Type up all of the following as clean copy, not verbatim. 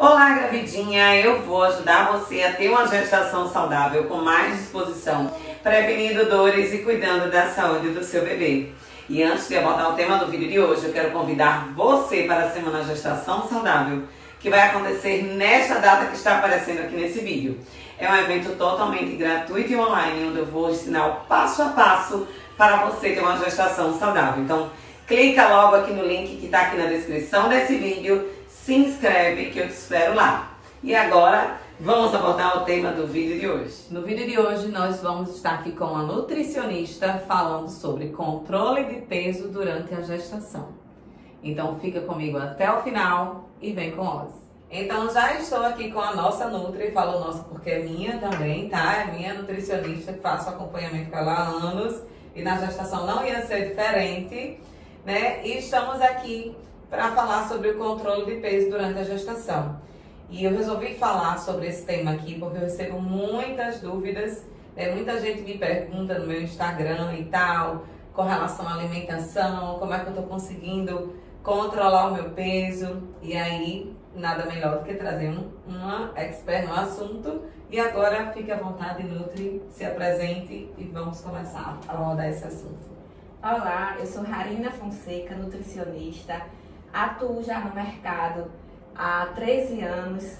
Olá, gravidinha! Eu vou ajudar você a ter uma gestação saudável com mais disposição, prevenindo dores e cuidando da saúde do seu bebê. E antes de abordar o tema do vídeo de hoje, eu quero convidar você para a Semana Gestação Saudável, que vai acontecer nesta data que está aparecendo aqui nesse vídeo. É um evento totalmente gratuito e online, onde eu vou ensinar o passo a passo para você ter uma gestação saudável. Então, clica logo aqui no link que está aqui na descrição desse vídeo, se inscreve que eu te espero lá. E agora, vamos abordar o tema do vídeo de hoje. No vídeo de hoje, nós vamos estar aqui com a nutricionista falando sobre controle de peso durante a gestação. Então, fica comigo até o final e vem com nós. Então, já estou aqui com a nossa Nutri, falo nossa porque é minha também, tá? É minha nutricionista, que faço acompanhamento com ela há anos e na gestação não ia ser diferente, né? E estamos aqui para falar sobre o controle de peso durante a gestação. E eu resolvi falar sobre esse tema aqui porque eu recebo muitas dúvidas, né? Muita gente me pergunta no meu Instagram e tal, com relação à alimentação, como é que eu estou conseguindo controlar o meu peso. E aí, nada melhor do que trazer uma expert no assunto. E agora, fique à vontade, Nutri, se apresente e vamos começar a abordar esse assunto. Olá, eu sou Rarina Fonseca, nutricionista. Atuo já no mercado há 13 anos.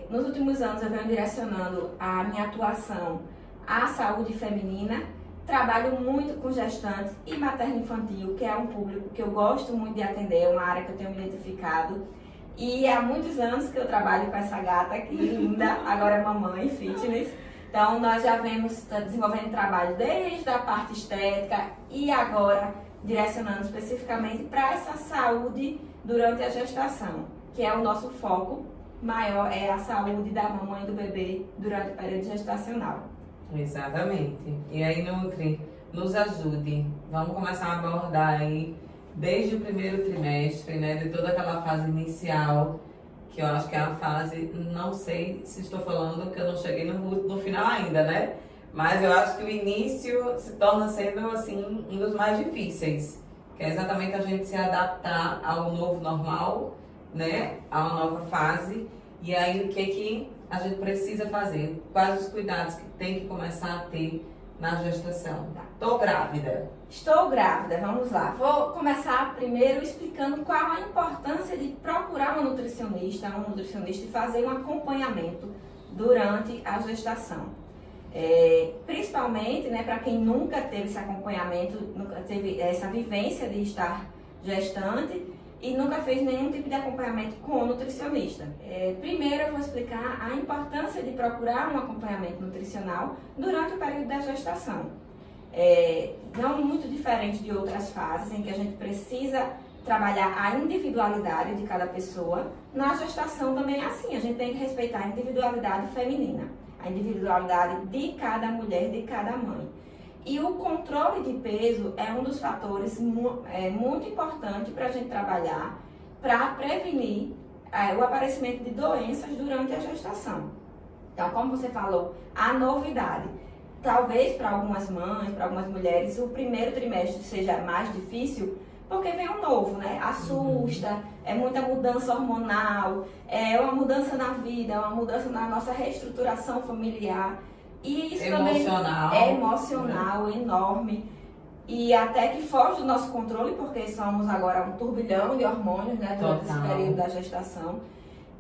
Nos últimos anos eu venho direcionando a minha atuação à saúde feminina. Trabalho muito com gestantes e materno-infantil, que é um público que eu gosto muito de atender, é uma área que eu tenho me identificado. E há muitos anos que eu trabalho com essa gata aqui, linda, agora é mamãe, fitness. Então nós já vemos desenvolvendo trabalho desde a parte estética e agora direcionando especificamente para essa saúde durante a gestação, que é o nosso foco maior, é a saúde da mamãe e do bebê durante o período gestacional. Exatamente. E aí, Nutri, nos ajude. Vamos começar a abordar aí desde o primeiro trimestre, né, de toda aquela fase inicial, que eu acho que é a fase, não sei se estou falando que eu não cheguei no final ainda, né? Mas eu acho que o início se torna sendo, assim, um dos mais difíceis, que é exatamente a gente se adaptar ao novo normal, né? A uma nova fase. E aí, o que a gente precisa fazer? Quais os cuidados que tem que começar a ter na gestação? Estou grávida. Estou grávida, vamos lá. Vou começar primeiro explicando qual a importância de procurar um nutricionista e fazer um acompanhamento durante a gestação. Principalmente, né, para quem nunca teve esse acompanhamento, nunca teve essa vivência de estar gestante e nunca fez nenhum tipo de acompanhamento com o nutricionista. Primeiro eu vou explicar a importância de procurar um acompanhamento nutricional durante o período da gestação. Não muito diferente de outras fases em que a gente precisa trabalhar a individualidade de cada pessoa, na gestação também é assim, a gente tem que respeitar a individualidade feminina, a individualidade de cada mulher, de cada mãe. E o controle de peso é um dos fatores muito importante para a gente trabalhar para prevenir o aparecimento de doenças durante a gestação. Então, como você falou, a novidade. Talvez para algumas mães, para algumas mulheres, o primeiro trimestre seja mais difícil, porque vem um novo, né? Assusta, é muita mudança hormonal, é uma mudança na vida, é uma mudança na nossa reestruturação familiar. E isso emocional, também é emocional, enorme. E até que foge do nosso controle, porque somos agora um turbilhão de hormônios, né? Durante esse período da gestação.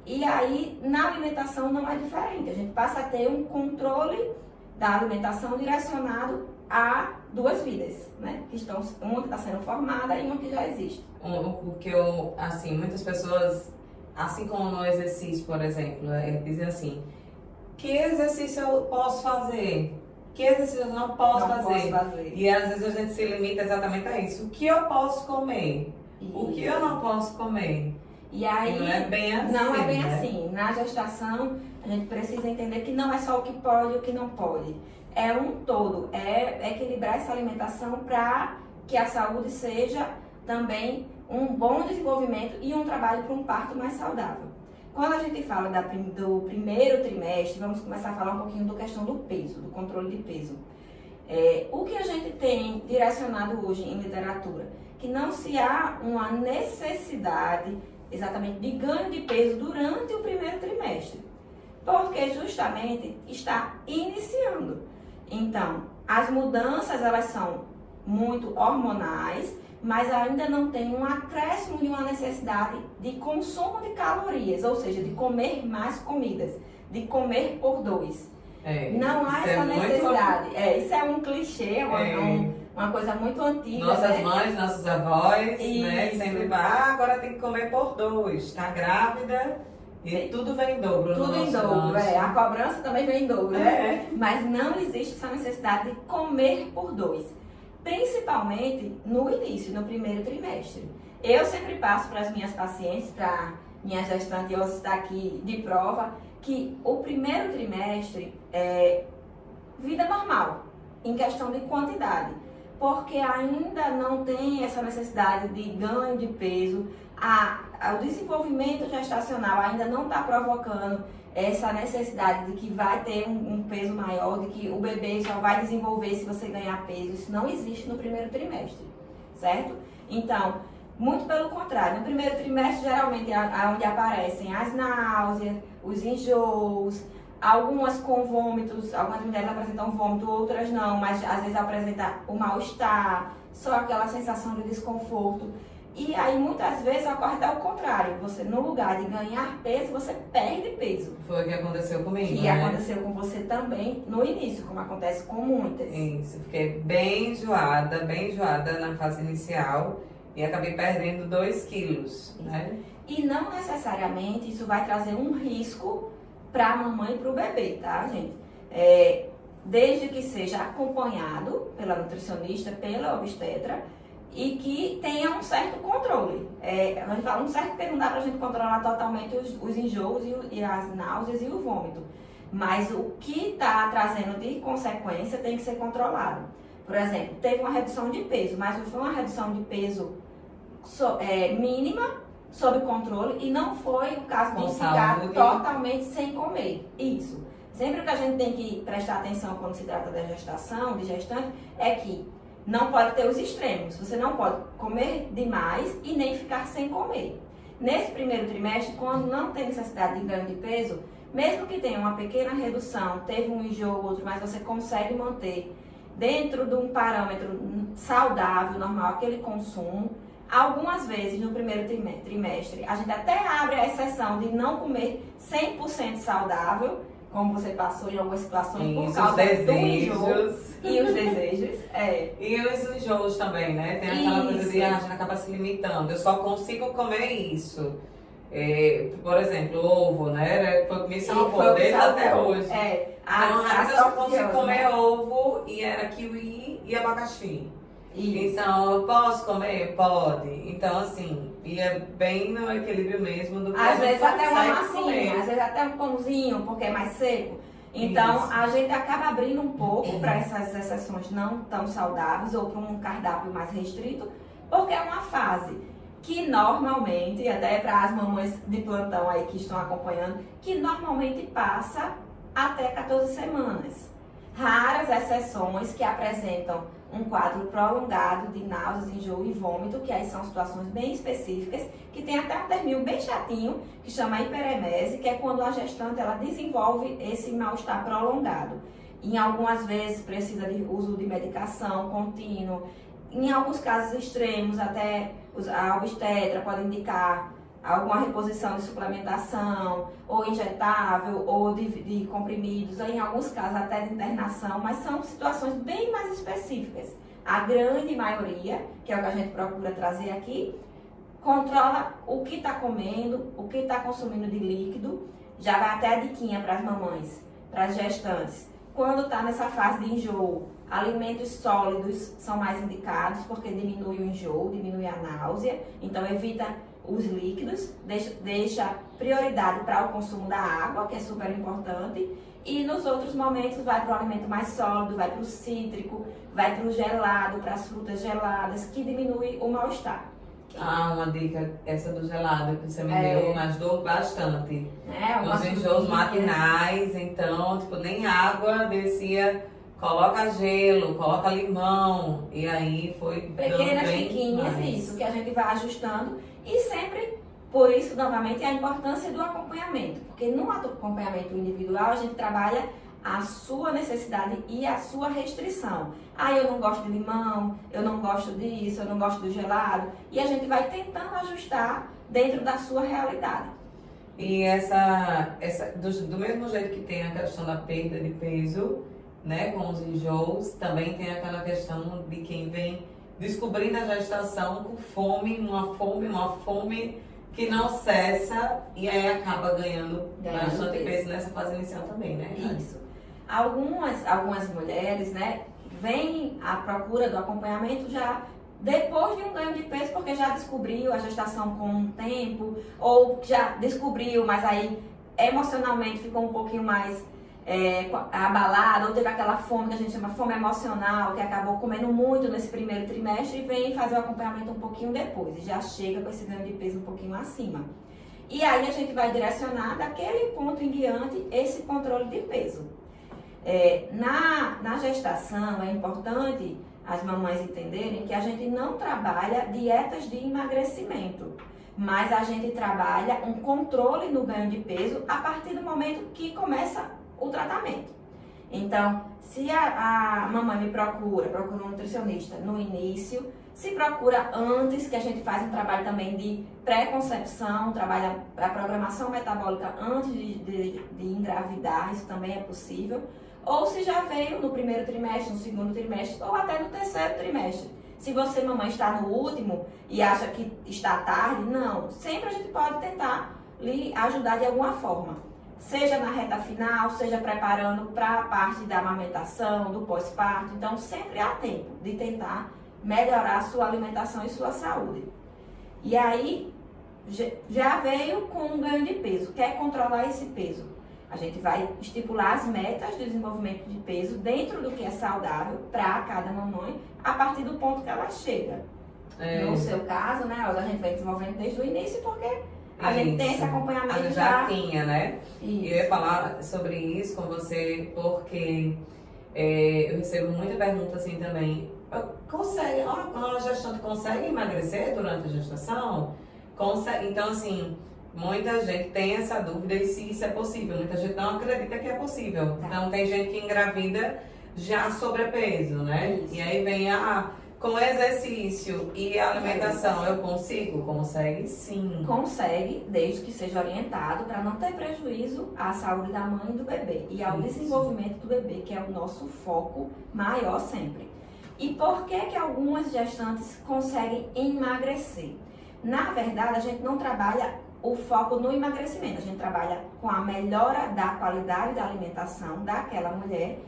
E aí, na alimentação não é diferente. A gente passa a ter um controle da alimentação direcionado a duas vidas, né? Que estão, uma que está sendo formada e uma que já existe. O que assim, muitas pessoas, assim como no exercício, por exemplo, dizem assim, que exercício eu posso fazer? Que exercício eu não posso fazer? E às vezes a gente se limita exatamente a isso. O que eu posso comer? Isso. O que eu não posso comer? E aí, não é bem assim. Não é bem né? assim. Na gestação, a gente precisa entender que não é só o que pode e o que não pode. É um todo. É equilibrar essa alimentação para que a saúde seja também um bom desenvolvimento e um trabalho para um parto mais saudável. Quando a gente fala do primeiro trimestre, vamos começar a falar um pouquinho da questão do peso, do controle de peso. O que a gente tem direcionado hoje em literatura? Que não se há uma necessidade exatamente de ganho de peso durante o primeiro trimestre, porque justamente está iniciando. Então, as mudanças elas são muito hormonais, mas ainda não tem um acréscimo de uma necessidade de consumo de calorias, ou seja, de comer mais comidas, de comer por 2. Não há essa necessidade. Isso é um clichê, uma coisa muito antiga. Nossas mães, nossos avós, né? Sempre vai, agora tem que comer por 2. Tá grávida e tudo vem em dobro. Tudo em dobro, a cobrança também vem em dobro, né? Mas não existe essa necessidade de comer por 2. Principalmente no início, no primeiro trimestre. Eu sempre passo para as minhas pacientes, para minha gestante, eu estou aqui de prova, que o primeiro trimestre é vida normal, em questão de quantidade, porque ainda não tem essa necessidade de ganho de peso, o desenvolvimento gestacional ainda não está provocando essa necessidade de que vai ter um peso maior, de que o bebê só vai desenvolver se você ganhar peso. Isso não existe no primeiro trimestre, certo? Então, muito pelo contrário, no primeiro trimestre geralmente é onde aparecem as náuseas, os enjoos, algumas com vômitos, algumas mulheres apresentam vômito, outras não, mas às vezes apresenta o mal-estar, só aquela sensação de desconforto. E aí muitas vezes ocorre até o contrário, você no lugar de ganhar peso, você perde peso. Foi o que aconteceu comigo, que aconteceu com você também no início, como acontece com muitas. Isso, fiquei bem enjoada na fase inicial e acabei perdendo 2 quilos, né? E não necessariamente isso vai trazer um risco para a mamãe e para o bebê, tá, gente? Desde que seja acompanhado pela nutricionista, pela obstetra, e que tenha um certo controle. A gente fala um certo porque não dá pra gente controlar totalmente os enjoos e as náuseas e o vômito. Mas o que está trazendo de consequência tem que ser controlado. Por exemplo, teve uma redução de peso, mas foi uma redução de peso mínima, sob controle, e não foi o caso de ficar totalmente sem comer. Isso. Sempre o que a gente tem que prestar atenção quando se trata da gestação, de gestante, é que não pode ter os extremos. Você não pode comer demais e nem ficar sem comer. Nesse primeiro trimestre, quando não tem necessidade de ganho de peso, mesmo que tenha uma pequena redução, teve um enjoo ou outro, mas você consegue manter dentro de um parâmetro saudável, normal, aquele consumo. Algumas vezes no primeiro trimestre, a gente até abre a exceção de não comer 100% saudável, como você passou em algumas situações, por causa do enjoo e os desejos. E os enjoos também, né? Tem aquela coisa de a gente acaba se limitando. Eu só consigo comer isso. Por exemplo, ovo, né? Foi o que me salvou desde até hoje. Então, eu só consigo comer ovo e era kiwi e abacaxi. Isso. Então, eu posso comer? Pode. Então, assim, ia bem no equilíbrio mesmo do que às vezes até uma massinha, às vezes até um pãozinho, porque é mais seco. Então, a gente acaba abrindo um pouco para essas exceções não tão saudáveis ou para um cardápio mais restrito, porque é uma fase que normalmente, até para as mamães de plantão aí que estão acompanhando, que normalmente passa até 14 semanas. Raras exceções que apresentam um quadro prolongado de náuseas, enjoo e vômito, que aí são situações bem específicas, que tem até um terminho bem chatinho, que chama hiperemese, que é quando a gestante ela desenvolve esse mal-estar prolongado. Em algumas vezes precisa de uso de medicação contínuo, em alguns casos extremos, até a obstetra pode indicar alguma reposição de suplementação, ou injetável, ou de comprimidos, ou em alguns casos até de internação, mas são situações bem mais específicas. A grande maioria, que é o que a gente procura trazer aqui, controla o que está comendo, o que está consumindo de líquido, já vai até a diquinha para as mamães, para as gestantes. Quando está nessa fase de enjoo, alimentos sólidos são mais indicados, porque diminui o enjoo, diminui a náusea, então evita os líquidos, deixa prioridade para o consumo da água, que é super importante, e nos outros momentos vai para o alimento mais sólido, vai para o cítrico, vai para o gelado, para as frutas geladas, que diminui o mal-estar. Uma dica, essa do gelado que você me deu, me ajudou bastante. Os enjoos frutinhas matinais, então, tipo, nem água descia. Coloca gelo, coloca limão, e aí foi pequenas diquinhas, isso, que a gente vai ajustando e sempre Por isso, novamente, a importância do acompanhamento, porque no acompanhamento individual a gente trabalha a sua necessidade e a sua restrição. Eu não gosto de limão, eu não gosto disso, eu não gosto do gelado, e a gente vai tentando ajustar dentro da sua realidade. E do mesmo jeito que tem a questão da perda de peso, né, com os enjoos, também tem aquela questão de quem vem descobrindo a gestação com fome, uma fome que não cessa e aí acaba ganhando bastante peso nessa fase inicial também, né? Isso. Algumas mulheres, né, vêm à procura do acompanhamento já depois de um ganho de peso, porque já descobriu a gestação com um tempo, ou já descobriu, mas aí emocionalmente ficou um pouquinho mais abalado, ou teve aquela fome que a gente chama fome emocional, que acabou comendo muito nesse primeiro trimestre e vem fazer o acompanhamento um pouquinho depois, e já chega com esse ganho de peso um pouquinho acima. E aí a gente vai direcionar daquele ponto em diante esse controle de peso. Na gestação é importante as mamães entenderem que a gente não trabalha dietas de emagrecimento, mas a gente trabalha um controle no ganho de peso a partir do momento que começa o tratamento. Então, se a mamãe me procura um nutricionista no início, se procura antes, que a gente faz um trabalho também de pré-concepção, trabalha a programação metabólica antes de engravidar, isso também é possível. Ou se já veio no primeiro trimestre, no segundo trimestre, ou até no terceiro trimestre. Se você, mamãe, está no último e acha que está tarde, não. Sempre a gente pode tentar lhe ajudar de alguma forma. Seja na reta final, seja preparando para a parte da amamentação, do pós-parto. Então, sempre há tempo de tentar melhorar a sua alimentação e sua saúde. E aí, já veio com um ganho de peso. Quer controlar esse peso? A gente vai estipular as metas de desenvolvimento de peso dentro do que é saudável para cada mamãe, a partir do ponto que ela chega. No seu caso, né, a gente vem desenvolvendo desde o início, porque a gente tem esse acompanhamento já tinha, né? Isso. Eu ia falar sobre isso com você, porque eu recebo muita pergunta assim também. Uma gestante consegue emagrecer durante a gestação? Consegue. Então, assim, muita gente tem essa dúvida e se isso é possível. Muita gente não acredita que é possível. Tá. Então, tem gente que engravida já sobrepeso, né? Isso. E aí vem com exercício e alimentação, eu consigo? Consegue sim. Consegue, desde que seja orientado para não ter prejuízo à saúde da mãe e do bebê e ao desenvolvimento do bebê, que é o nosso foco maior sempre. E por que algumas gestantes conseguem emagrecer? Na verdade, a gente não trabalha o foco no emagrecimento, a gente trabalha com a melhora da qualidade da alimentação daquela mulher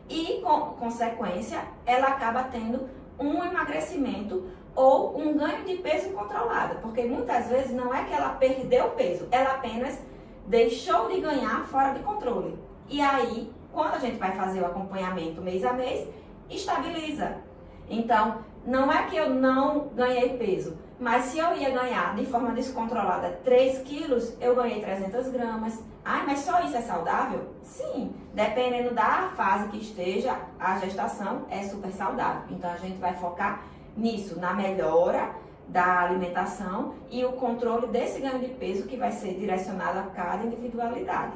e, com consequência, ela acaba tendo um emagrecimento ou um ganho de peso controlado, porque muitas vezes não é que ela perdeu peso, ela apenas deixou de ganhar fora de controle. E aí, quando a gente vai fazer o acompanhamento mês a mês, estabiliza. Então, não é que eu não ganhei peso, mas se eu ia ganhar de forma descontrolada 3 quilos, eu ganhei 300 gramas. Mas só isso é saudável? Sim, dependendo da fase que esteja, a gestação é super saudável. Então, a gente vai focar nisso, na melhora da alimentação e o controle desse ganho de peso que vai ser direcionado a cada individualidade.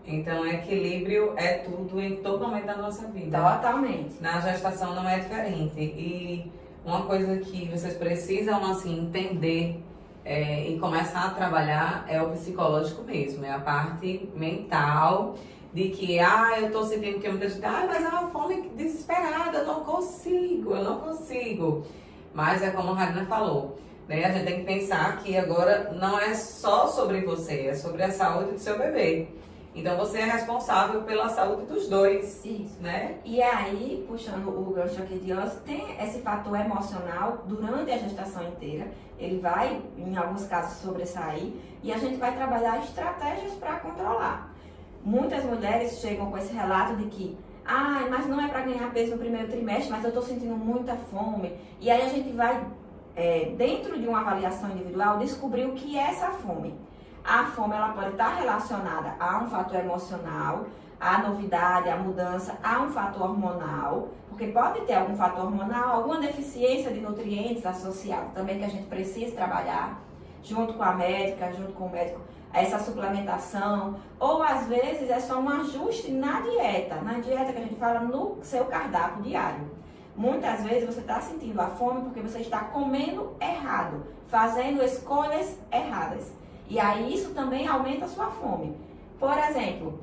Então, equilíbrio é tudo em todo momento da nossa vida. Totalmente. Na gestação não é diferente. E uma coisa que vocês precisam, assim, entender e começar a trabalhar é o psicológico mesmo. É a parte mental de que, eu tô sentindo que muita gente, mas é uma fome desesperada, eu não consigo. Mas é como a Rarina falou, né? A gente tem que pensar que agora não é só sobre você, é sobre a saúde do seu bebê. Então, você é responsável pela saúde dos dois. Isso. Né? E aí, puxando o gancho aqui de osso, tem esse fator emocional durante a gestação inteira. Ele vai, em alguns casos, sobressair. E a gente vai trabalhar estratégias para controlar. Muitas mulheres chegam com esse relato de que mas não é para ganhar peso no primeiro trimestre, mas eu estou sentindo muita fome. E aí a gente vai, dentro de uma avaliação individual, descobrir o que é essa fome. A fome ela pode estar relacionada a um fator emocional, a novidade, a mudança, a um fator hormonal, porque pode ter algum fator hormonal, alguma deficiência de nutrientes associado também que a gente precisa trabalhar. junto com a médica, junto com o médico, essa suplementação, ou às vezes é só um ajuste na dieta que a gente fala no seu cardápio diário. Muitas vezes você está sentindo a fome porque você está comendo errado, fazendo escolhas erradas. E aí isso também aumenta a sua fome. Por exemplo,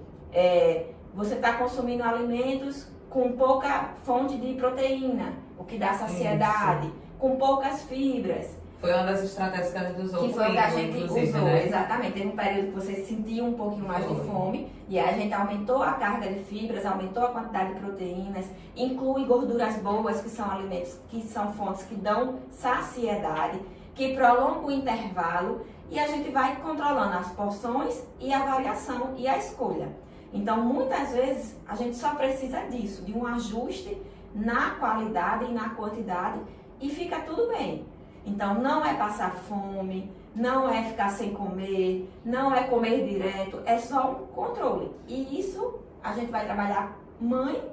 você está consumindo alimentos com pouca fonte de proteína, o que dá saciedade, com poucas fibras. Foi uma das estratégias que a gente usou. Que foi o que a gente usou, né? exatamente. Teve um período que você sentiu um pouquinho mais de fome e aí a gente aumentou a carga de fibras, aumentou a quantidade de proteínas, inclui gorduras boas, que são alimentos, que são fontes que dão saciedade, que prolongam o intervalo e a gente vai controlando as porções e a variação e a escolha. Então, muitas vezes, a gente só precisa disso, de um ajuste na qualidade e na quantidade e fica tudo bem. Então, não é passar fome, não é ficar sem comer, não é comer direto, é só um controle. E isso a gente vai trabalhar mãe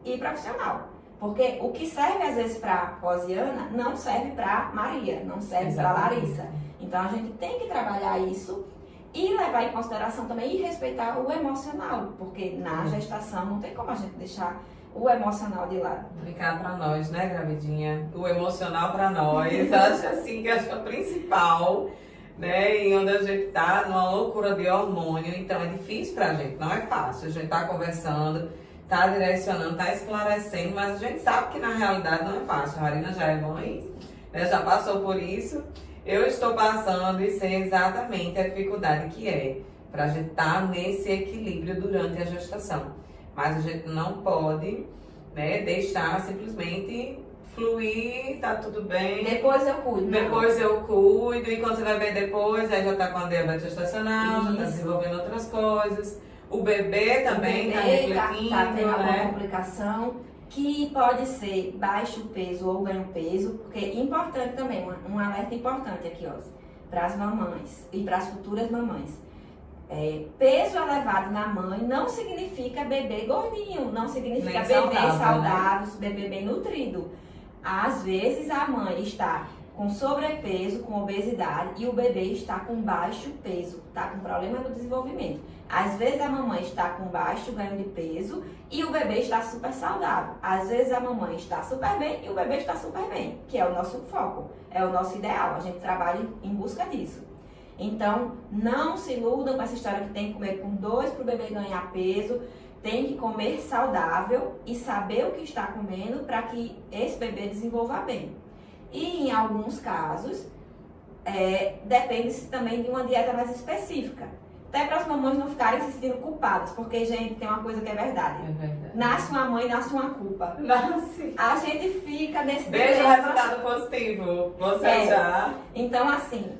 e profissional. Porque o que serve às vezes para Rosiana não serve para Maria, não serve para Larissa. Então, a gente tem que trabalhar isso e levar em consideração também e respeitar o emocional. Porque na gestação não tem como a gente deixar o emocional de lado. Brincar pra nós, né, gravidinha? O emocional pra nós, acho assim que acho que é o principal, né? E onde a gente tá numa loucura de hormônio, então é difícil pra gente, não é fácil. A gente tá conversando, tá direcionando, tá esclarecendo, mas a gente sabe que na realidade não é fácil. A Marina já é mãe, né? Já passou por isso. Eu estou passando e sei exatamente a dificuldade que é pra gente estar nesse equilíbrio durante a gestação. Mas a gente não pode, né, deixar simplesmente fluir, tá tudo bem. Depois eu cuido. Depois eu cuido. E quando você vai ver depois, aí já tá com a diabetes gestacional, já tá desenvolvendo outras coisas. O bebê também tá refletindo, tá tendo alguma né? complicação que pode ser baixo peso ou ganho peso. Porque é importante também, um alerta importante aqui, ó, para as mamães e para as futuras mamães. Peso elevado na mãe não significa bebê gordinho, não significa Nem bebê saudável, saudável, bebê bem nutrido. Às vezes a mãe está com sobrepeso, com obesidade e o bebê está com baixo peso, está com problema no desenvolvimento. Às vezes a mamãe está com baixo ganho de peso e o bebê está super saudável. Às vezes a mamãe está super bem e o bebê está super bem, que é o nosso foco, é o nosso ideal. A gente trabalha em busca disso. Então, não se iludam com essa história que tem que comer com 2 para o bebê ganhar peso. Tem que comer saudável e saber o que está comendo para que esse bebê desenvolva bem. E em alguns casos, depende também de uma dieta mais específica. Até para as mamães não ficarem se sentindo culpadas, porque, gente, tem uma coisa que é verdade. É verdade. Nasce uma mãe, nasce uma culpa. Nasce. A gente fica nesse Veja o dilema. resultado positivo. Você já. Então, assim,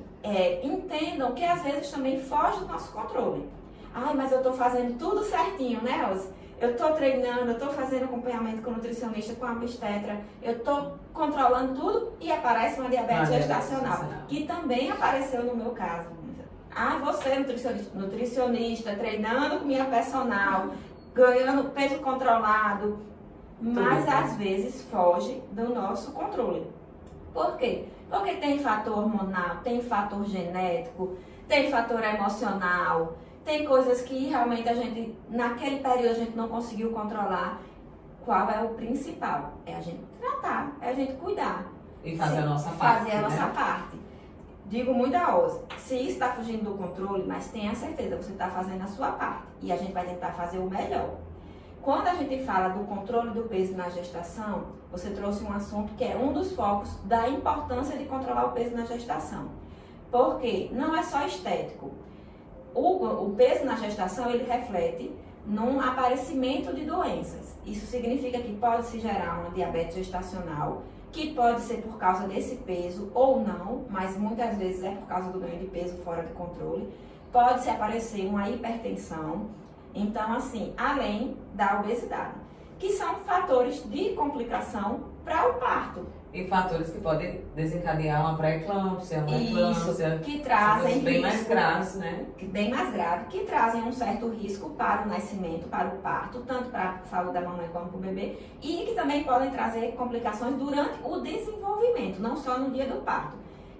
entendam que às vezes também foge do nosso controle. Ai, mas eu tô fazendo tudo certinho, né, Elza? Eu tô treinando, eu tô fazendo acompanhamento com o nutricionista, com a obstetra, eu tô controlando tudo e aparece uma diabetes gestacional, que também apareceu no meu caso. Ah, você nutricionista, treinando com minha personal, ganhando peso controlado, mas às vezes foge do nosso controle. Por quê? Porque tem fator hormonal, tem fator genético, tem fator emocional, tem coisas que realmente a gente, naquele período, a gente não conseguiu controlar. Qual é o principal? É a gente tratar, é a gente cuidar. E fazer a nossa parte. Fazer a nossa parte. Digo muito a Oz, se isso está fugindo do controle, mas tenha certeza, você está fazendo a sua parte. E a gente vai tentar fazer o melhor. Quando a gente fala do controle do peso na gestação, você trouxe um assunto que é um dos focos da importância de controlar o peso na gestação. Porque não é só estético. O peso na gestação, ele reflete num aparecimento de doenças. Isso significa que pode se gerar uma diabetes gestacional, que pode ser por causa desse peso ou não, mas muitas vezes é por causa do ganho de peso fora de controle. Pode se aparecer uma hipertensão. Então, assim, além da obesidade, que são fatores de complicação para o parto. E fatores que podem desencadear uma pré-eclâmpsia, uma eclâmpsia. Que trazem bem risco, mais graves, né? Bem mais grave, que trazem um certo risco para o nascimento, para o parto, tanto para a saúde da mamãe como para o bebê, e que também podem trazer complicações durante o desenvolvimento, não só no dia do parto.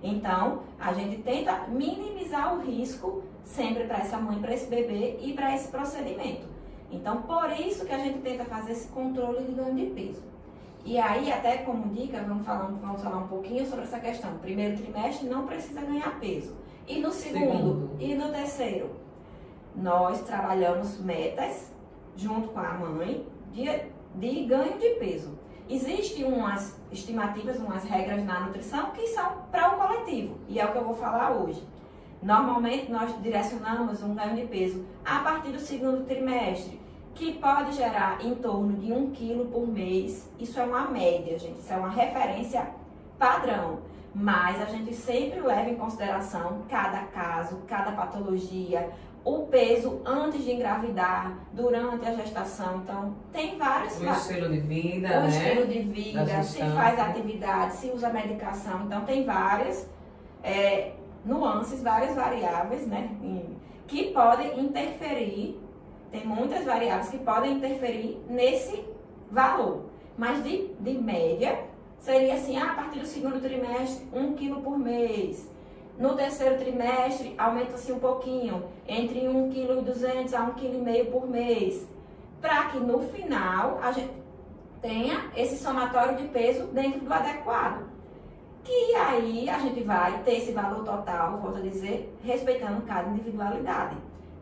Então, a gente tenta minimizar o risco sempre para essa mãe, para esse bebê e para esse procedimento. Então, por isso que a gente tenta fazer esse controle de ganho de peso. E aí, até como dica, vamos falar um pouquinho sobre essa questão. No primeiro trimestre não precisa ganhar peso. E no segundo. E no terceiro? Nós trabalhamos metas, junto com a mãe, de ganho de peso. Existem umas estimativas, umas regras na nutrição que são para o coletivo. E é o que eu vou falar hoje. Normalmente, nós direcionamos um ganho de peso a partir do segundo trimestre, que pode gerar em torno de 1 quilo por mês. Isso é uma média, gente. Isso é uma referência padrão. Mas a gente sempre leva em consideração cada caso, cada patologia, o peso antes de engravidar, durante a gestação. Então, tem vários... O estilo de vida, o né? estilo de vida, se faz atividade, se usa medicação. Então, tem várias nuances, várias variáveis, né? Que podem interferir. Tem muitas variáveis que podem interferir nesse valor. Mas, de média, seria assim, a partir do segundo trimestre, 1 quilo por mês. No terceiro trimestre, aumenta-se um pouquinho, entre 1,2 kg a 1,5 kg por mês, para que no final a gente tenha esse somatório de peso dentro do adequado. Que aí a gente vai ter esse valor total, volto a dizer, respeitando cada individualidade.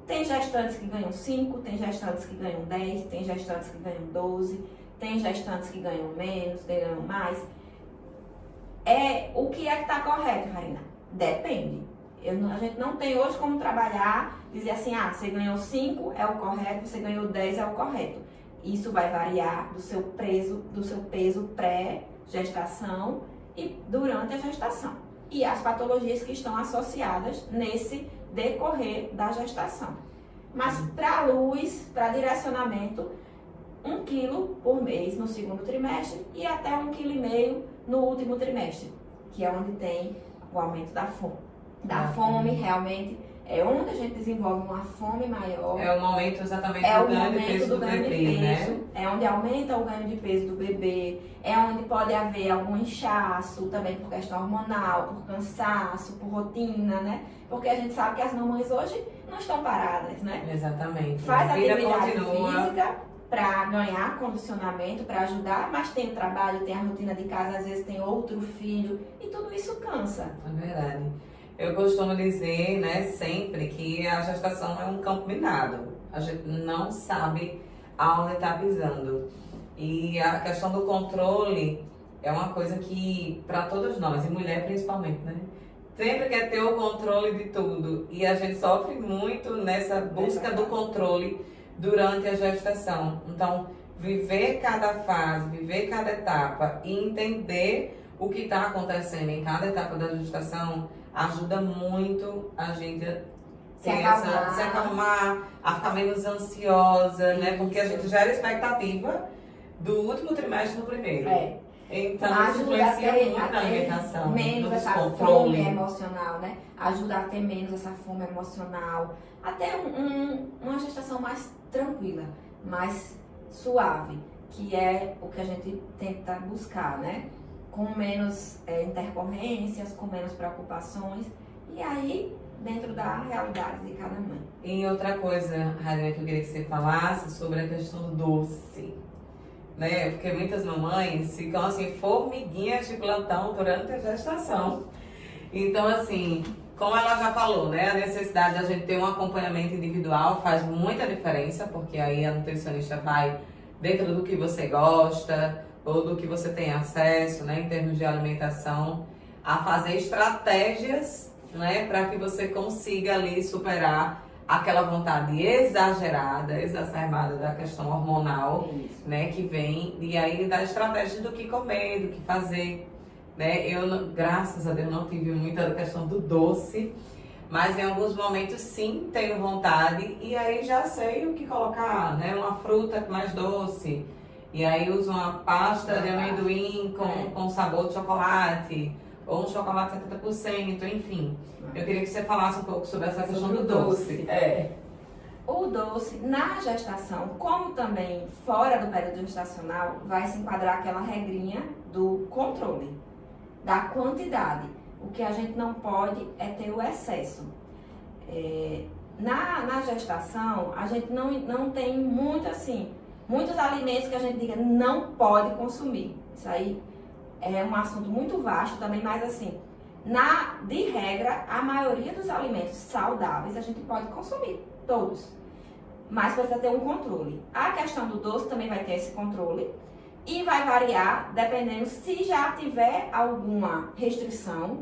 Tem gestantes que ganham 5, tem gestantes que ganham 10, tem gestantes que ganham 12, tem gestantes que ganham menos, ganham mais. O que é que está correto, Raina? Depende. A gente não tem hoje como trabalhar, dizer assim, você ganhou 5 é o correto, você ganhou 10 é o correto. Isso vai variar do seu peso pré-gestação e durante a gestação. E as patologias que estão associadas nesse decorrer da gestação. Mas para luz, para direcionamento, 1 quilo por mês no segundo trimestre e até 1,5 kg no último trimestre, que é onde tem o aumento da fome. Da fome, realmente, é onde a gente desenvolve uma fome maior. É o momento exatamente do ganho de peso do bebê, né? É onde aumenta o ganho de peso do bebê, é onde pode haver algum inchaço, também por questão hormonal, por cansaço, por rotina, né? Porque a gente sabe que as mamães hoje não estão paradas, né? Exatamente. Faz atividade física para ganhar condicionamento, para ajudar, mas tem o trabalho, tem a rotina de casa, às vezes tem outro filho, e tudo isso cansa. É verdade. Eu costumo dizer, né, sempre que a gestação é um campo minado. A gente não sabe aonde está pisando. E a questão do controle é uma coisa que, para todos nós, e mulher principalmente, né? Sempre quer ter o controle de tudo. E a gente sofre muito nessa busca do controle durante a gestação. Então, viver cada fase, viver cada etapa e entender o que está acontecendo em cada etapa da gestação ajuda muito a gente a se acalmar, a ficar menos ansiosa, né? Porque a gente gera expectativa do último trimestre no primeiro. Então, isso influencia muito na alimentação, menos no essa descontrole. fome emocional, né? Ajuda a ter menos essa fome emocional. Até uma gestação mais tranquila, mais suave, que é o que a gente tenta buscar, né? Com menos intercorrências, com menos preocupações. E aí, dentro da realidade de cada mãe. E outra coisa, Rainha, que eu queria que você falasse sobre a questão do doce. Né? Porque muitas mamães ficam assim, formiguinhas de plantão durante a gestação. Então, assim, como ela já falou, né? A necessidade da gente ter um acompanhamento individual faz muita diferença, porque aí a nutricionista vai dentro do que você gosta ou do que você tem acesso, né? Em termos de alimentação, a fazer estratégias, né? Para que você consiga ali superar aquela vontade exagerada, exacerbada da questão hormonal, né, que vem, e aí da estratégia do que comer, do que fazer, né? Eu, graças a Deus, não tive muita questão do doce, mas em alguns momentos sim tenho vontade, e aí já sei o que colocar, né? Uma fruta mais doce, e aí uso uma pasta de amendoim com sabor de chocolate, ou um chocolate 70%, enfim. Eu queria que você falasse um pouco sobre essa questão do doce. O doce, na gestação, como também fora do período gestacional, vai se enquadrar aquela regrinha do controle, da quantidade. O que a gente não pode é ter o excesso. Na gestação, a gente não tem muitos alimentos que a gente diga não pode consumir. Isso aí é um assunto muito vasto também, mas assim, de regra, a maioria dos alimentos saudáveis a gente pode consumir, todos. Mas precisa ter um controle. A questão do doce também vai ter esse controle e vai variar dependendo se já tiver alguma restrição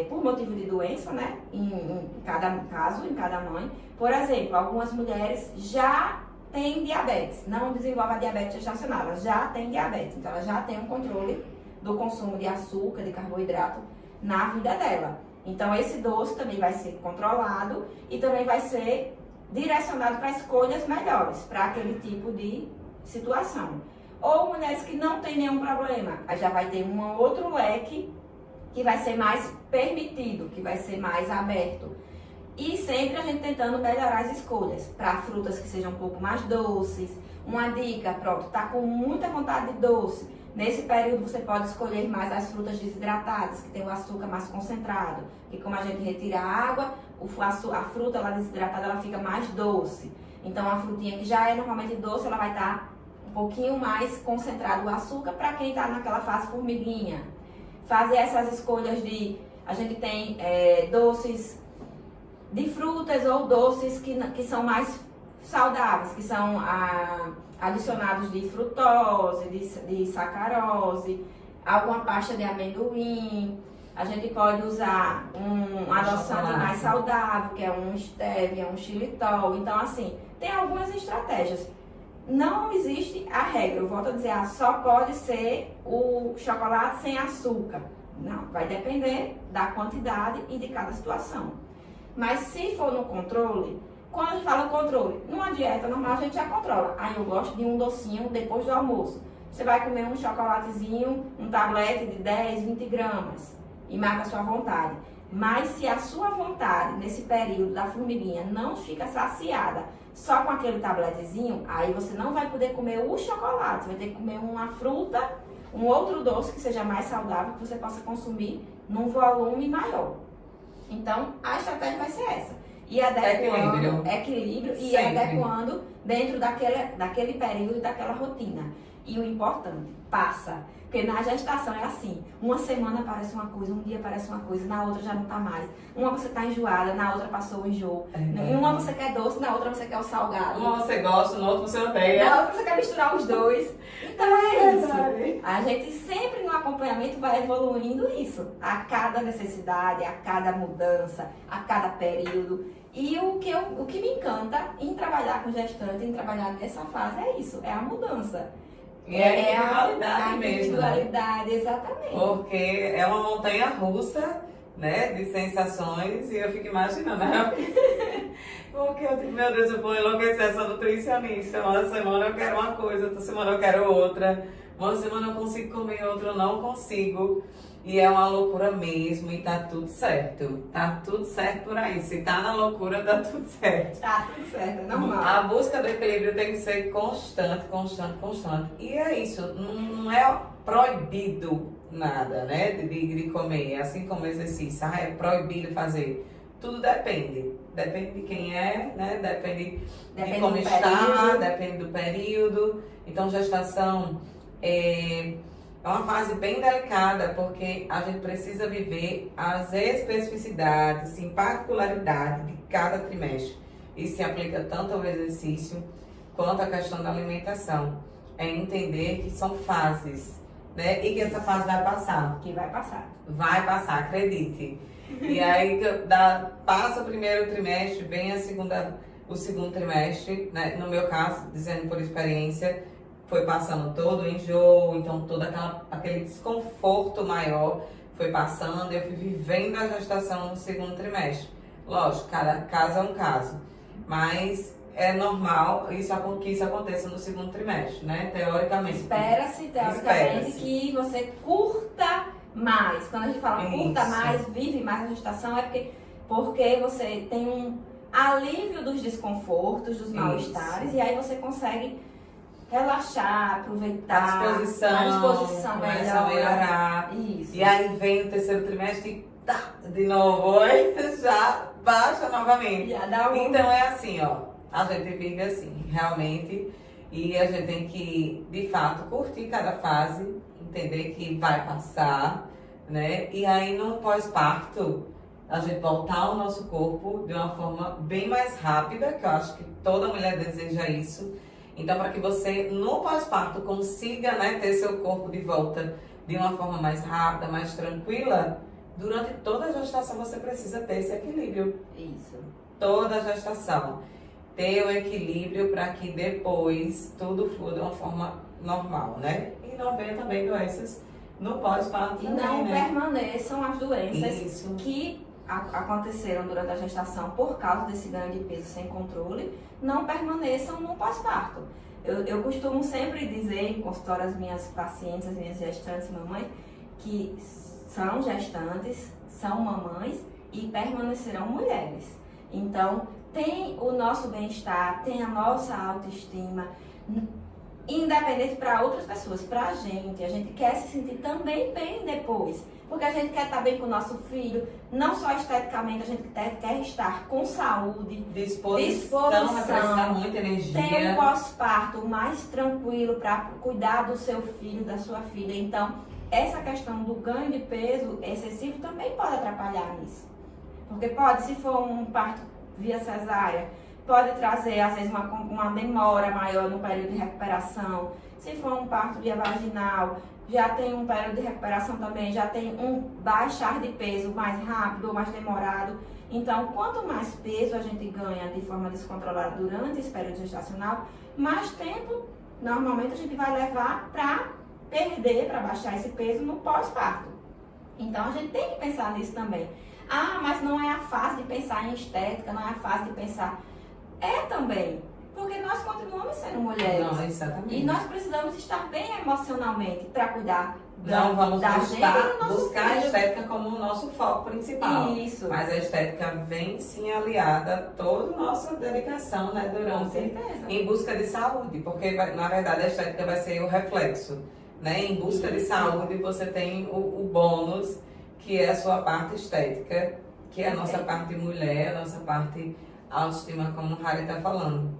por motivo de doença, né? Em cada caso, em cada mãe. Por exemplo, algumas mulheres já têm diabetes, não desenvolvem a diabetes gestacional, elas já têm diabetes, então elas já têm um controle do consumo de açúcar, de carboidrato na vida dela. Então esse doce também vai ser controlado e também vai ser direcionado para escolhas melhores, para aquele tipo de situação. Ou mulheres que não têm nenhum problema, aí já vai ter um outro leque que vai ser mais permitido, que vai ser mais aberto. E sempre a gente tentando melhorar as escolhas, para frutas que sejam um pouco mais doces. Uma dica, pronto, tá com muita vontade de doce. Nesse período você pode escolher mais as frutas desidratadas, que tem o açúcar mais concentrado. E como a gente retira a água, a fruta ela desidratada ela fica mais doce. Então a frutinha que já é normalmente doce, ela vai estar um pouquinho mais concentrado o açúcar para quem está naquela fase formiguinha. Fazer essas escolhas a gente tem doces de frutas ou doces que são mais saudáveis, que são adicionados de frutose, de sacarose, alguma pasta de amendoim. A gente pode usar um adoçante mais saudável, que é um stevia, um xilitol. Então, assim, tem algumas estratégias. Não existe a regra, eu volto a dizer, só pode ser o chocolate sem açúcar. Não, vai depender da quantidade e de cada situação. Mas se for no controle, quando a gente fala controle, numa dieta normal a gente já controla. Eu gosto de um docinho depois do almoço. Você vai comer um chocolatezinho, um tablete de 10, 20 gramas e marca a sua vontade. Mas se a sua vontade, nesse período da formiguinha, não fica saciada só com aquele tabletezinho, aí você não vai poder comer o chocolate, você vai ter que comer uma fruta, um outro doce que seja mais saudável, que você possa consumir num volume maior. Então, a estratégia vai ser essa. E adequando, equilíbrio e adequando dentro daquele período e daquela rotina. E o importante, passa. Porque na gestação é assim, uma semana parece uma coisa, um dia parece uma coisa, na outra já não tá mais. Uma você tá enjoada, na outra passou o enjoo. Em uma você quer doce, na outra você quer o salgado. Uma você gosta, na outra você odeia. Na outra você quer misturar os dois. Então é isso. A gente sempre no acompanhamento vai evoluindo isso. A cada necessidade, a cada mudança, a cada período. E o que me encanta em trabalhar com gestante, em trabalhar nessa fase é isso, é a mudança. É a individualidade mesmo. Individualidade, exatamente. Porque é uma montanha russa, né, de sensações, e eu fico imaginando, né? Porque eu digo, meu Deus, eu vou enlouquecer essa nutricionista. Uma semana eu quero uma coisa, outra semana eu quero outra. Uma semana eu consigo comer, outra eu não consigo. E é uma loucura mesmo, e tá tudo certo. Tá tudo certo por aí. Se tá na loucura, tá tudo certo. Tá tudo certo, é normal. A busca do equilíbrio tem que ser constante, constante, constante. E é isso, não é proibido nada, né, de comer. Assim como exercício, é proibido fazer. Tudo depende. Depende de quem é, né, depende de como está, depende do período. Então, gestação é uma fase bem delicada, porque a gente precisa viver as especificidades, sim, particularidade de cada trimestre. Isso se aplica tanto ao exercício quanto à questão da alimentação. É entender que são fases, né? E que essa fase vai passar. Que vai passar. Vai passar, acredite. E aí passa o primeiro trimestre, vem o segundo trimestre, né? No meu caso, dizendo por experiência, foi passando todo o enjoo, então todo aquele desconforto maior foi passando, eu fui vivendo a gestação no segundo trimestre. Lógico, cada caso é um caso, mas é normal que isso aconteça no segundo trimestre, né? Teoricamente. Espera-se que você curta mais. Quando a gente fala curta mais, vive mais a gestação, é porque você tem um alívio dos desconfortos, dos mal-estares, e aí você consegue relaxar, aproveitar. A disposição começa a melhorar. Isso. E aí vem o terceiro trimestre e tá, de novo, aí já baixa novamente. Já dá um... Então é assim, ó, a gente vive assim, realmente, e a gente tem que, de fato, curtir cada fase, entender que vai passar, né? E aí no pós-parto, a gente voltar ao nosso corpo de uma forma bem mais rápida, que eu acho que toda mulher deseja isso. Então, para que você, no pós-parto, consiga, né, ter seu corpo de volta de uma forma mais rápida, mais tranquila, durante toda a gestação você precisa ter esse equilíbrio. Isso. Toda a gestação. Ter o equilíbrio para que depois tudo flua de uma forma normal, né? E não venha também doenças no pós-parto E também, não né? permaneçam as doenças Isso. que aconteceram durante a gestação por causa desse ganho de peso sem controle, não permaneçam no pós-parto. Eu costumo sempre dizer em consultório às minhas pacientes, às minhas gestantes, mamães, que são gestantes, são mamães e permanecerão mulheres. Então, tem o nosso bem-estar, tem a nossa autoestima, independente para outras pessoas, para a gente quer se sentir também bem depois, porque a gente quer estar bem com o nosso filho, não só esteticamente, a gente quer estar com saúde, Disposição, vai precisar muita energia. ter um pós-parto mais tranquilo para cuidar do seu filho, da sua filha. Então, essa questão do ganho de peso excessivo também pode atrapalhar nisso, porque pode, se for um parto via cesárea, pode trazer, às vezes, uma demora maior no período de recuperação. Se for um parto via vaginal, já tem um período de recuperação também, já tem um baixar de peso mais rápido ou mais demorado. Então, quanto mais peso a gente ganha de forma descontrolada durante esse período gestacional, mais tempo, normalmente, a gente vai levar para perder, para baixar esse peso no pós-parto. Então, a gente tem que pensar nisso também. Ah, mas não é a fase de pensar em estética, não é a fase de pensar... É também, porque nós continuamos sendo mulheres. Não, exatamente. E nós precisamos estar bem emocionalmente para cuidar Não vamos da gente e do nosso buscar a filho. estética como o nosso foco principal. Isso. Mas a estética vem sim aliada a toda a nossa dedicação, né, Com durante, certeza. em busca de saúde, porque na verdade a estética vai ser o reflexo, né? Em busca de saúde você tem o bônus, que é a sua parte estética, que é a nossa parte mulher, a nossa parte autoestima, como o Harry está falando.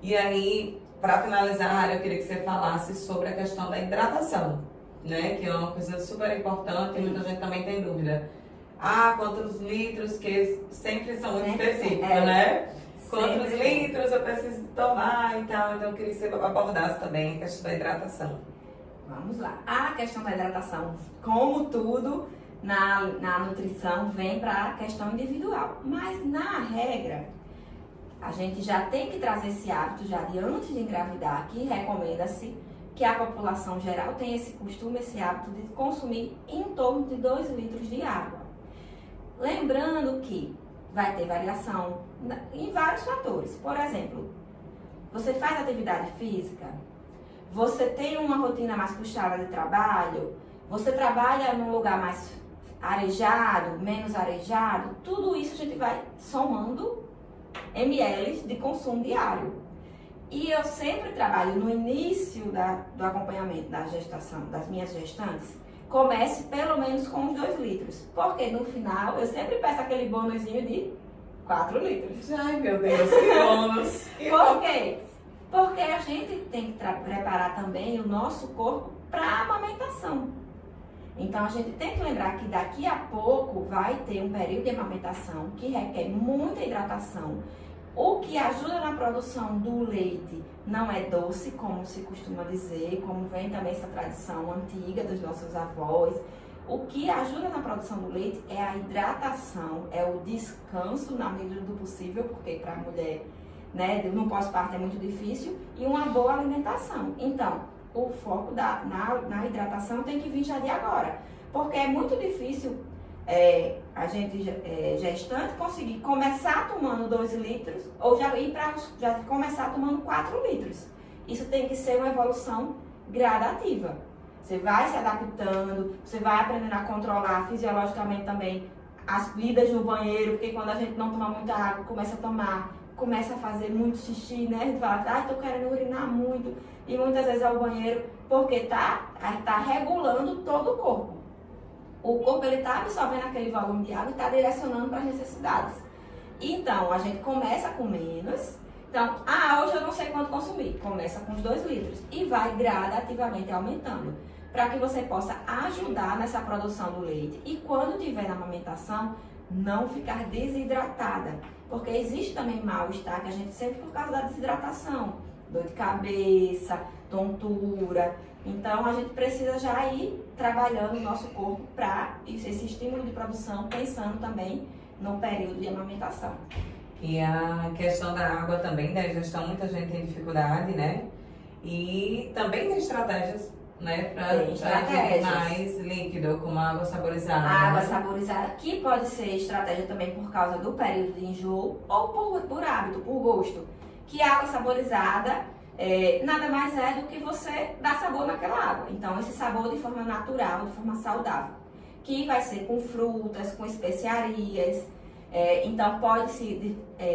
E aí, para finalizar, Harry, eu queria que você falasse sobre a questão da hidratação, né? Que é uma coisa super importante e muita gente também tem dúvida. Ah, quantos litros, que sempre são muito específicos, né? Quantos litros eu preciso tomar e tal. Então, eu queria que você abordasse também a questão da hidratação. Vamos lá. A questão da hidratação, como tudo na nutrição, vem para a questão individual. Mas, na regra, a gente já tem que trazer esse hábito já de antes de engravidar, que recomenda-se que a população geral tenha esse costume, esse hábito de consumir em torno de 2 litros de água. Lembrando que vai ter variação em vários fatores. Por exemplo, você faz atividade física, você tem uma rotina mais puxada de trabalho, você trabalha num lugar mais arejado, menos arejado, tudo isso a gente vai somando ml de consumo diário. E eu sempre trabalho no início do acompanhamento da gestação, das minhas gestantes, comece pelo menos com os 2 litros. Porque no final eu sempre peço aquele bônusinho de 4 litros. Ai, meu Deus, que bônus! Por quê? Porque a gente tem que preparar também o nosso corpo para a amamentação. Então a gente tem que lembrar que daqui a pouco vai ter um período de amamentação que requer muita hidratação. O que ajuda na produção do leite não é doce, como se costuma dizer, como vem também essa tradição antiga dos nossos avós. O que ajuda na produção do leite é a hidratação, é o descanso na medida do possível, porque para a mulher, né, no pós-parto é muito difícil, e uma boa alimentação. Então, o foco na hidratação tem que vir já de agora, porque é muito difícil a gente gestante conseguir começar tomando 2 litros ou já começar tomando 4 litros. Isso tem que ser uma evolução gradativa. Você vai se adaptando, você vai aprendendo a controlar fisiologicamente também as idas no banheiro, porque quando a gente não toma muita água, começa a tomar começa a fazer muito xixi, né? A gente fala, tô querendo urinar muito. E muitas vezes é o banheiro, porque tá regulando todo o corpo. O corpo, ele tá absorvendo aquele volume de água e tá direcionando para as necessidades. Então, a gente começa com menos. Então, hoje eu não sei quanto consumir. Começa com os 2 litros e vai gradativamente aumentando, para que você possa ajudar nessa produção do leite. E quando tiver na amamentação, não ficar desidratada. Porque existe também mal-estar que a gente sente por causa da desidratação. Dor de cabeça, tontura. Então, a gente precisa já ir trabalhando o nosso corpo para esse estímulo de produção, pensando também no período de amamentação. E a questão da água também, da ingestão, muita gente tem dificuldade, né? E também tem estratégias, né, para ingerir mais líquido, como a água saborizada. A água saborizada, que pode ser estratégia também por causa do período de enjoo ou por hábito, por gosto. Que a água saborizada nada mais é do que você dar sabor naquela água. Então, esse sabor de forma natural, de forma saudável. Que vai ser com frutas, com especiarias. Então,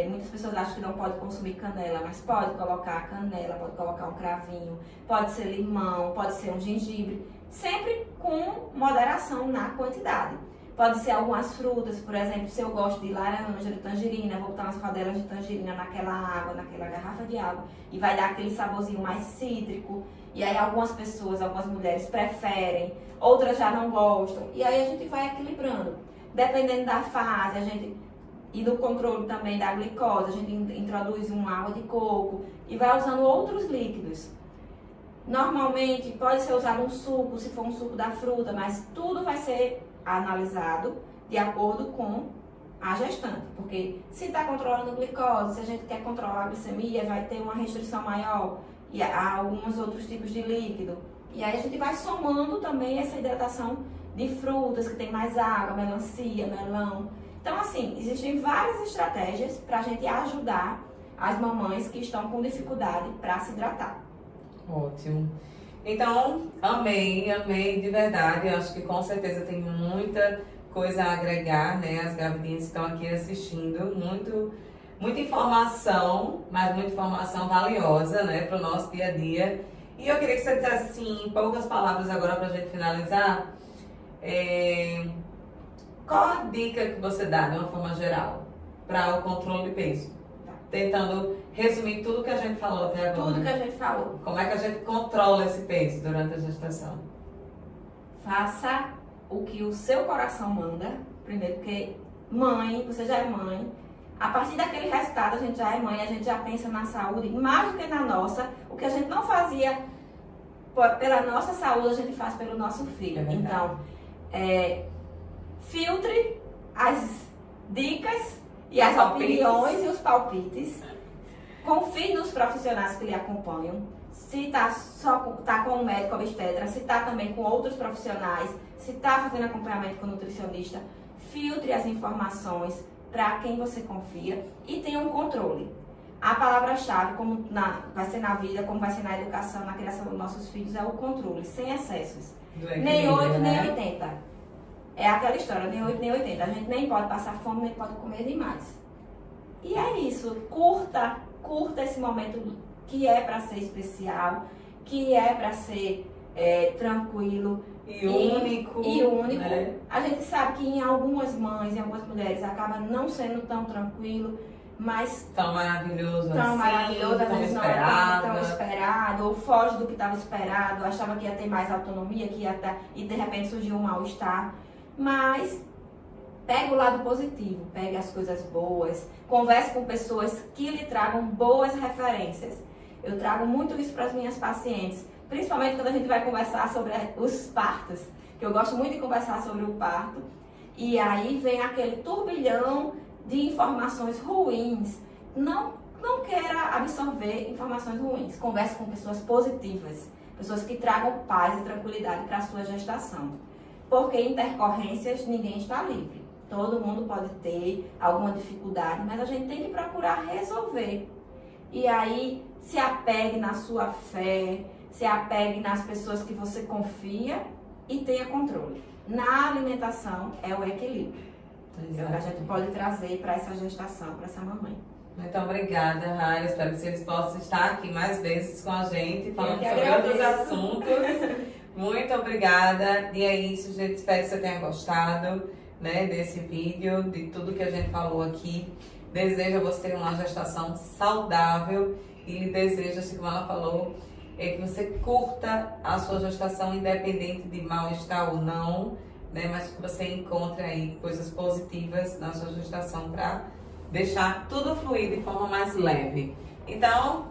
muitas pessoas acham que não pode consumir canela, mas pode colocar canela, pode colocar um cravinho, pode ser limão, pode ser um gengibre, sempre com moderação na quantidade. Pode ser algumas frutas, por exemplo, se eu gosto de laranja, de tangerina, vou botar umas rodelas de tangerina naquela água, naquela garrafa de água, e vai dar aquele saborzinho mais cítrico. E aí algumas pessoas, algumas mulheres preferem, outras já não gostam, e aí a gente vai equilibrando. Dependendo da fase, e do controle também da glicose, a gente introduz uma água de coco e vai usando outros líquidos. Normalmente pode ser usado um suco, se for um suco da fruta, mas tudo vai ser analisado de acordo com a gestante. Porque se está controlando a glicose, se a gente quer controlar a glicemia, vai ter uma restrição maior e há alguns outros tipos de líquido. E aí a gente vai somando também essa hidratação de frutas que tem mais água, melancia, melão. Então, assim, existem várias estratégias para a gente ajudar as mamães que estão com dificuldade para se hidratar. Ótimo. Então, amei de verdade. Eu acho que com certeza tem muita coisa a agregar, né? As gravidinhas que estão aqui assistindo, muita informação, mas muita informação valiosa, né, para o nosso dia a dia. E eu queria que você dissesse, assim, em poucas palavras agora para a gente finalizar, qual a dica que você dá, de uma forma geral, para o controle de peso? Tentando resumir tudo que a gente falou até agora. Tudo que a gente falou. Como é que a gente controla esse peso durante a gestação? Faça o que o seu coração manda. Primeiro, porque mãe, você já é mãe. A partir daquele resultado, a gente já é mãe, a gente já pensa na saúde, mais do que na nossa. O que a gente não fazia pela nossa saúde, a gente faz pelo nosso filho. Então, filtre as dicas e as opiniões e os palpites. Confie nos profissionais que lhe acompanham. Se tá com um médico obstetra, se tá também com outros profissionais, se tá fazendo acompanhamento com nutricionista, filtre as informações para quem você confia e tenha um controle. A palavra-chave, como vai ser na vida, como vai ser na educação, na criação dos nossos filhos, é o controle, sem excessos. Nem 8, nem 80. É aquela história, nem 8, nem 80. A gente nem pode passar fome, nem pode comer demais. E é isso, curta esse momento que é para ser especial, que é para ser tranquilo e único. Né? A gente sabe que em algumas mães, em algumas mulheres, acaba não sendo tão tranquilo, mas tão maravilhoso, às vezes não é tão esperado, ou foge do que estava esperado, achava que ia ter mais autonomia, e de repente surgiu um mal-estar. Mas pegue o lado positivo, pegue as coisas boas, converse com pessoas que lhe tragam boas referências. Eu trago muito isso para as minhas pacientes, principalmente quando a gente vai conversar sobre os partos, que eu gosto muito de conversar sobre o parto, e aí vem aquele turbilhão de informações ruins. Não queira absorver informações ruins, converse com pessoas positivas, pessoas que tragam paz e tranquilidade para a sua gestação. Porque intercorrências ninguém está livre. Todo mundo pode ter alguma dificuldade, mas a gente tem que procurar resolver. E aí, se apegue na sua fé, se apegue nas pessoas que você confia e tenha controle. Na alimentação é o equilíbrio. É o que a gente pode trazer para essa gestação, para essa mamãe. Muito obrigada, Raia. Espero que vocês possam estar aqui mais vezes com a gente, falando sobre agradeço. outros assuntos. Muito obrigada. E é isso, gente. Espero que você tenha gostado, né, desse vídeo, de tudo que a gente falou aqui. Desejo a você uma gestação saudável e lhe desejo, assim como ela falou, que você curta a sua gestação, independente de mal-estar ou não, né, mas que você encontre aí coisas positivas na sua gestação para deixar tudo fluir de forma mais leve. Então,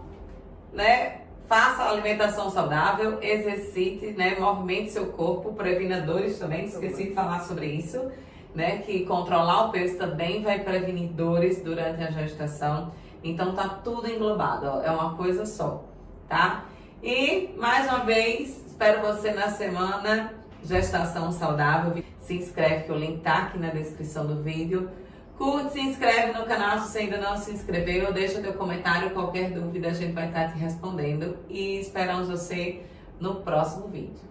né, faça a alimentação saudável, exercite, né, movimente seu corpo, previna dores também, esqueci de falar sobre isso, né, que controlar o peso também vai prevenir dores durante a gestação. Então tá tudo englobado, ó, é uma coisa só, tá? E mais uma vez, espero você na semana Gestação Saudável. Se inscreve que o link tá aqui na descrição do vídeo. Curte, se inscreve no canal se você ainda não se inscreveu, deixa teu comentário, qualquer dúvida a gente vai estar te respondendo e esperamos você no próximo vídeo.